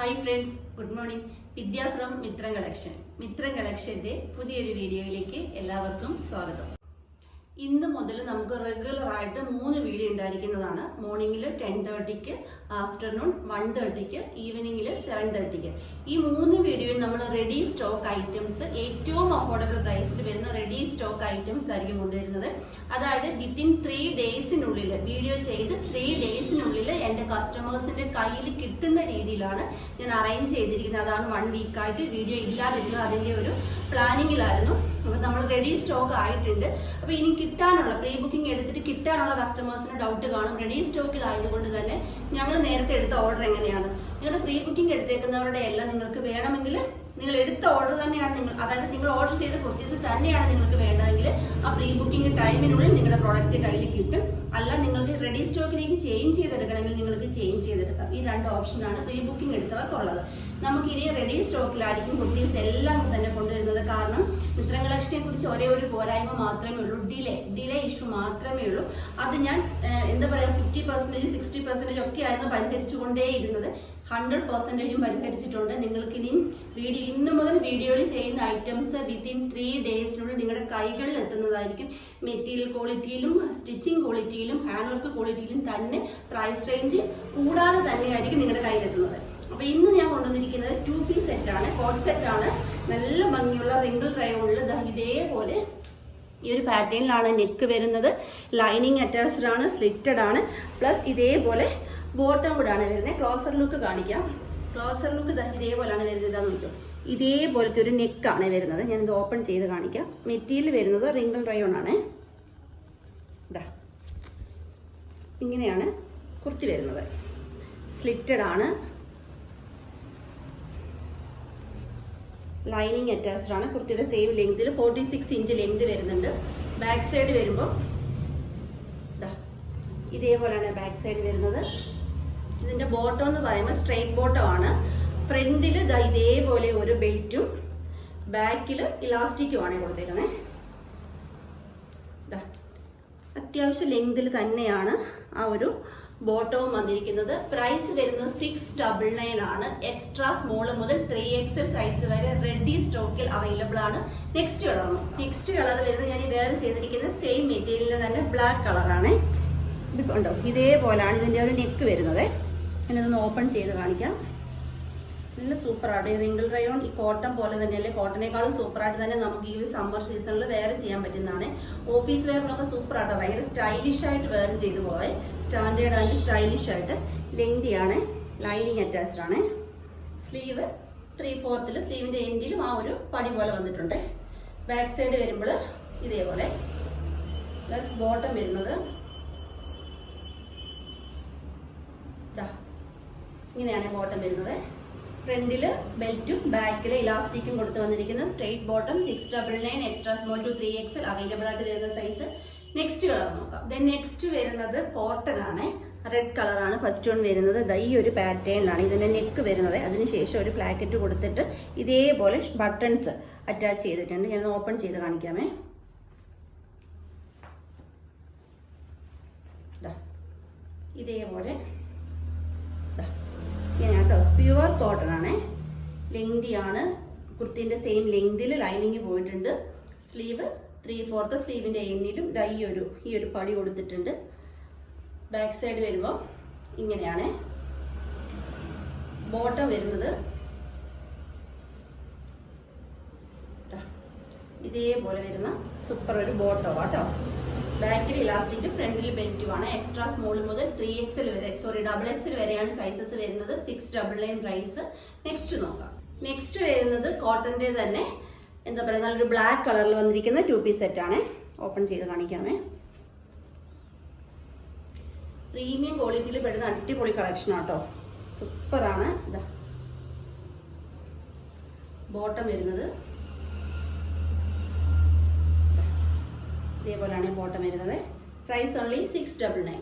Hi friends, good morning. Vidya from Mithram collection. Mithram കളക്ഷന്റെ പുതിയൊരു വീഡിയോയിലേക്ക് എല്ലാവർക്കും സ്വാഗതം. ഇന്ന് മുതൽ നമുക്ക് റെഗുലർ ആയിട്ട് 3 വീഡിയോ ഉണ്ടായിരിക്കുന്നതാണ്. മോർണിംഗിൽ 10:30-ക്ക്, ആഫ്റ്റർനൂൺ 1:30-ക്ക്, ഈവനിങ്ങിൽ 7:30-ക്ക്. ഈ 3 വീഡിയോയിൽ നമ്മൾ റെഡി സ്റ്റോക്ക് ഐറ്റംസ്, ഏറ്റവും അഫോർഡബിൾ പ്രൈസിൽ വരുന്ന റെഡി സ്റ്റോക്ക് ഐറ്റംസ് ആയിരിക്കും കൊണ്ടുവരുന്നത്. അതായത് വിത്തിൻ 3 ഡേയ്സിനുള്ളിൽ വീഡിയോ ചെയ്ത് 3 ഡേയ്സിനുള്ളിൽ എൻ്റെ കസ്റ്റമേഴ്സിന്റെ കയ്യിൽ കിട്ടുന്ന രീതിയിലാണ് ഞാൻ അറേഞ്ച് ചെയ്തിരിക്കുന്നത്. അതാണ് 1 വീക്കായിട്ട് വീഡിയോ ഇല്ലാതിരുന്നത്. അതിൻ്റെ ഒരു പ്ലാനിങ്ങിലായിരുന്നു. അപ്പോൾ നമ്മൾ റെഡി സ്റ്റോക്ക് ആയിട്ടുണ്ട്. അപ്പോൾ ഇനി കിട്ടാനുള്ള പ്രീ ബുക്കിംഗ് എടുത്തിട്ട് കിട്ടാനുള്ള കസ്റ്റമേഴ്സിന് ഡൗട്ട് കാണും. റെഡി സ്റ്റോക്കിലായതുകൊണ്ട് തന്നെ ഞങ്ങൾ നേരത്തെ എടുത്ത ഓർഡർ എങ്ങനെയാണ്, നിങ്ങൾ പ്രീ ബുക്കിംഗ് എടുത്തേക്കുന്നവരുടെ എല്ലാം നിങ്ങൾക്ക് വേണമെങ്കിൽ നിങ്ങൾ എടുത്ത ഓർഡർ തന്നെയാണ് അതായത് നിങ്ങൾ ഓർഡർ ചെയ്ത കുർത്തീസ് തന്നെയാണ് നിങ്ങൾക്ക് വേണ്ടതെങ്കിൽ ആ പ്രീ ബുക്കിംഗ് ടൈമിനുള്ളിൽ നിങ്ങളുടെ പ്രോഡക്റ്റ് കയ്യിൽ കിട്ടും. അല്ല നിങ്ങൾക്ക് റെഡി സ്റ്റോക്കിലേക്ക് ചേഞ്ച് ചെയ്തെടുക്കണമെങ്കിൽ നിങ്ങൾക്ക് ചേഞ്ച് ചെയ്തെടുക്കാം. ഈ 2 ഓപ്ഷനാണ് പ്രീ ബുക്കിംഗ് എടുത്തവർക്കുള്ളത്. നമുക്കിനി റെഡി സ്റ്റോക്കിലായിരിക്കും കുർത്തീസ് എല്ലാം തന്നെ കൊണ്ടുവരുന്നത്. കാരണം മിത്രം കളക്ഷനെ കുറിച്ച് ഒരേ ഒരു പോരായ്മ മാത്രമേ ഉള്ളൂ, ഡിലേ ഇഷ്യൂ മാത്രമേ ഉള്ളൂ. അത് ഞാൻ എന്താ പറയുക 50%, 60% ഒക്കെ ആയിരുന്നു പരിഹരിച്ചുകൊണ്ടേയിരുന്നത്. 100% പരിഹരിച്ചിട്ടുണ്ട്. നിങ്ങൾക്ക് ഇനിയും ഇന്ന് മുതൽ വീഡിയോയിൽ ചെയ്യുന്ന ഐറ്റംസ് വിത്തിൻ 3 ഡേയ്സിനുള്ളിൽ നിങ്ങളുടെ കൈകളിൽ എത്തുന്നതായിരിക്കും. മെറ്റീരിയൽ ക്വാളിറ്റിയിലും സ്റ്റിച്ചിങ് ക്വാളിറ്റിയിലും ഹാൻഡ് വർക്ക് ക്വാളിറ്റിയിലും തന്നെ പ്രൈസ് റേഞ്ച് കൂടാതെ തന്നെയായിരിക്കും നിങ്ങളുടെ കയ്യിലെത്തുന്നത്. അപ്പോൾ ഇന്ന് ഞാൻ കൊണ്ടുവന്നിരിക്കുന്നത് 2 പീസ് സെറ്റാണ്, കോട്ട് സെറ്റാണ്. നല്ല ഭംഗിയുള്ള റിംഗിൾ റയോണിൽ ഇതേപോലെ ഈ ഒരു പാറ്റേണിലാണ് നെക്ക് വരുന്നത്. ലൈനിങ് അറ്റാച്ച്ഡ് ആണ്, സ്ലിറ്റഡ് ആണ്. പ്ലസ് ഇതേപോലെ ബോട്ടം കൂടാണ് വരുന്നത്. ക്ലോസർ ലുക്ക് കാണിക്കാം. ക്ലോസർ ലുക്ക് ഇതേപോലെയാണ് വരുന്നത്. ഇതാ നോക്കും, ഇതേപോലത്തെ ഒരു നെക്കാണ് വരുന്നത്. ഞാനിത് ഓപ്പൺ ചെയ്ത് കാണിക്കാം. മെറ്റീരിയൽ വരുന്നത് റിംഗിൾ റയോൺ ആണ്. ഇതാ ഇങ്ങനെയാണ് കുർത്തി വരുന്നത്. സ്ലിറ്റഡ് ആണ്, ലൈനിങ് അറ്റാച്ച്ഡ് ആണ്. കുർത്തിയുടെ സെയിം ലെങ്തിൽ 46 ഇഞ്ച് ലെങ്ത് വരുന്നുണ്ട്. ബാക്ക് സൈഡ് വരുമ്പോൾ ഇതേപോലെയാണ് ബാക്ക് സൈഡ് വരുന്നത്. ഇതിന്റെ ബോട്ടം എന്ന് പറയുമ്പോൾ സ്ട്രെയിറ്റ് ബോട്ടം ആണ്. ഫ്രണ്ടിൽ ഇതേപോലെ ഒരു ബെൽറ്റും ബാക്കിൽ ഇലാസ്റ്റിക്കുമാണ് കൊടുത്തേക്കുന്നത്. അത്യാവശ്യം ലെങ്തിൽ തന്നെയാണ് ആ ഒരു ബോട്ടവും വന്നിരിക്കുന്നത്. പ്രൈസ് വരുന്നത് 699 ആണ്. എക്സ്ട്രാ സ്മോൾ മുതൽ 3XL സൈസ് വരെ റെഡി സ്റ്റോക്കിൽ അവൈലബിൾ ആണ്. നെക്സ്റ്റ് കളർ വരുന്നത് ഞാൻ വേറെ ചെയ്തിരിക്കുന്ന സെയിം മെറ്റീരിയലിൽ തന്നെ ബ്ലാക്ക് കളറാണ്. ഇത് കണ്ടോ, ഇതേപോലെയാണ് ഇതിൻ്റെ ഒരു നെക്ക് വരുന്നത്. ഞാനിതൊന്ന് ഓപ്പൺ ചെയ്ത് കാണിക്കാം. നല്ല സൂപ്പറാണ്. ഈ റിംഗിൾ റയോൺ ഈ കോട്ടൺ പോലെ തന്നെയല്ലേ, കോട്ടനേക്കാളും സൂപ്പറായിട്ട് തന്നെ നമുക്ക് ഈ ഒരു സമ്മർ സീസണിൽ വെയർ ചെയ്യാൻ പറ്റുന്നതാണ്. ഓഫീസ് വെയറിനൊക്കെ സൂപ്പറാട്ടോ, ഭയങ്കര സ്റ്റൈലിഷ് ആയിട്ട് വെയർ ചെയ്ത് പോയെ. സ്റ്റാൻഡേർഡ് ആൻഡ് സ്റ്റൈലിഷ് ആയിട്ട്. ലെങ്തിയാണ്, ലൈനിങ് അറ്റാച്ച്ഡ് ആണ്. സ്ലീവ് 3/4 സ്ലീവിൻ്റെ എൻഡിലും ആ ഒരു പടി പോലെ വന്നിട്ടുണ്ട്. ബാക്ക് സൈഡ് വരുമ്പോൾ ഇതേപോലെ. പ്ലസ് ബോട്ടം വരുന്നത് ഇങ്ങനെയാണ് ബോട്ടം വരുന്നത്. ഫ്രണ്ടിൽ ബെൽറ്റും ബാക്കിൽ ഇലാസ്റ്റിക്കും കൊടുത്ത് വന്നിരിക്കുന്ന straight bottom. 699 extra small to 3XL available ആയിട്ട് വരുന്ന സൈസ്. നെക്സ്റ്റ് കളർ നോക്കാം. ദെൻ നെക്സ്റ്റ് വരുന്നത് കോട്ടൺ ആണ്. റെഡ് കളറാണ് ഫസ്റ്റ് വൺ വരുന്നത്. ഈ ഒരു പാറ്റേണിലാണ് ഇതിൻ്റെ നെക്ക് വരുന്നത്. അതിനുശേഷം ഒരു പ്ലാക്കറ്റ് കൊടുത്തിട്ട് ഇതേപോലെ ബട്ടൺസ് അറ്റാച്ച് ചെയ്തിട്ടുണ്ട്. ഞാൻ ഓപ്പൺ ചെയ്ത് കാണിക്കാമേ. ഇതേപോലെ ഇങ്ങനെയാട്ടോ. പ്യുവർ കോട്ടൺ ആണ്. ലെങ്തി ആണ്. കുർത്തിൻ്റെ സെയിം ലെങ്തിൽ ലൈനിങ് പോയിട്ടുണ്ട്. സ്ലീവ് 3/4 സ്ലീവിൻ്റെ എൻഡിലും ഈ ഒരു പടി കൊടുത്തിട്ടുണ്ട്. ബാക്ക് സൈഡ് വരുമ്പോൾ ഇങ്ങനെയാണ് ബോട്ടം വരുന്നത്. ഇതേപോലെ വരുന്ന സൂപ്പർ ഒരു ബോട്ടം ആട്ടോ. ബാക്കിൽ ഇലാസ്റ്റിക്, ഫ്രണ്ടിൽ ബെൽറ്റുമാണ്. എക്സ്ട്രാ സ്മോൾ മുതൽ 3XL വരെ, XXL വരെയാണ് സൈസസ് വരുന്നത്. 699 പ്രൈസ്. നെക്സ്റ്റ് നോക്കാം. നെക്സ്റ്റ് വരുന്നത് കോട്ടന്റെ തന്നെ എന്താ പറയുക, നല്ലൊരു ബ്ലാക്ക് കളറിൽ വന്നിരിക്കുന്ന 2 പീസ് സെറ്റാണ്. ഓപ്പൺ ചെയ്ത് കാണിക്കാമേ. പ്രീമിയം ക്വാളിറ്റിയിൽ പെടുന്ന അടിപൊളി കളക്ഷൻ ആട്ടോ. സൂപ്പറാണ്. ഇതാ ബോട്ടം വരുന്നത് ഇതേപോലെയാണ് ബോട്ടം വരുന്നത്. Price only 699.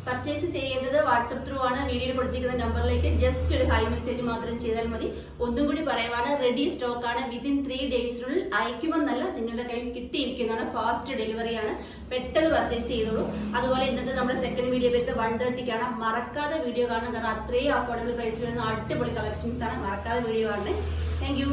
പർച്ചേസ് ചെയ്യേണ്ടത് വാട്സപ്പ് ത്രൂ ആണ്. വീഡിയോയിൽ കൊടുത്തിരിക്കുന്ന നമ്പറിലേക്ക് ജസ്റ്റ് ഒരു ഹൈ മെസ്സേജ് മാത്രം ചെയ്താൽ മതി. ഒന്നും കൂടി പറയുവാണ്, റെഡി സ്റ്റോക്ക് ആണ്. വിത്തിൻ 3 ഡേയ്സിനുള്ളിൽ അയക്കുമെന്നല്ല, നിങ്ങളുടെ കയ്യിൽ കിട്ടിയിരിക്കുന്നതാണ്. ഫാസ്റ്റ് ഡെലിവറി ആണ്. പെട്ടെന്ന് പർച്ചേസ് ചെയ്തോളൂ. അതുപോലെ ഇന്നത്തെ നമ്മുടെ സെക്കൻഡ് വീഡിയോ വരുന്നത് 130ക്കാണ്. മറക്കാതെ വീഡിയോ കാണണം, കാരണം അത്രയും അഫോർഡബിൾ പ്രൈസിൽ വരുന്ന അടിപൊളി കളക്ഷൻസ് ആണ്. മറക്കാതെ വീഡിയോ കാണണേ. Thank you.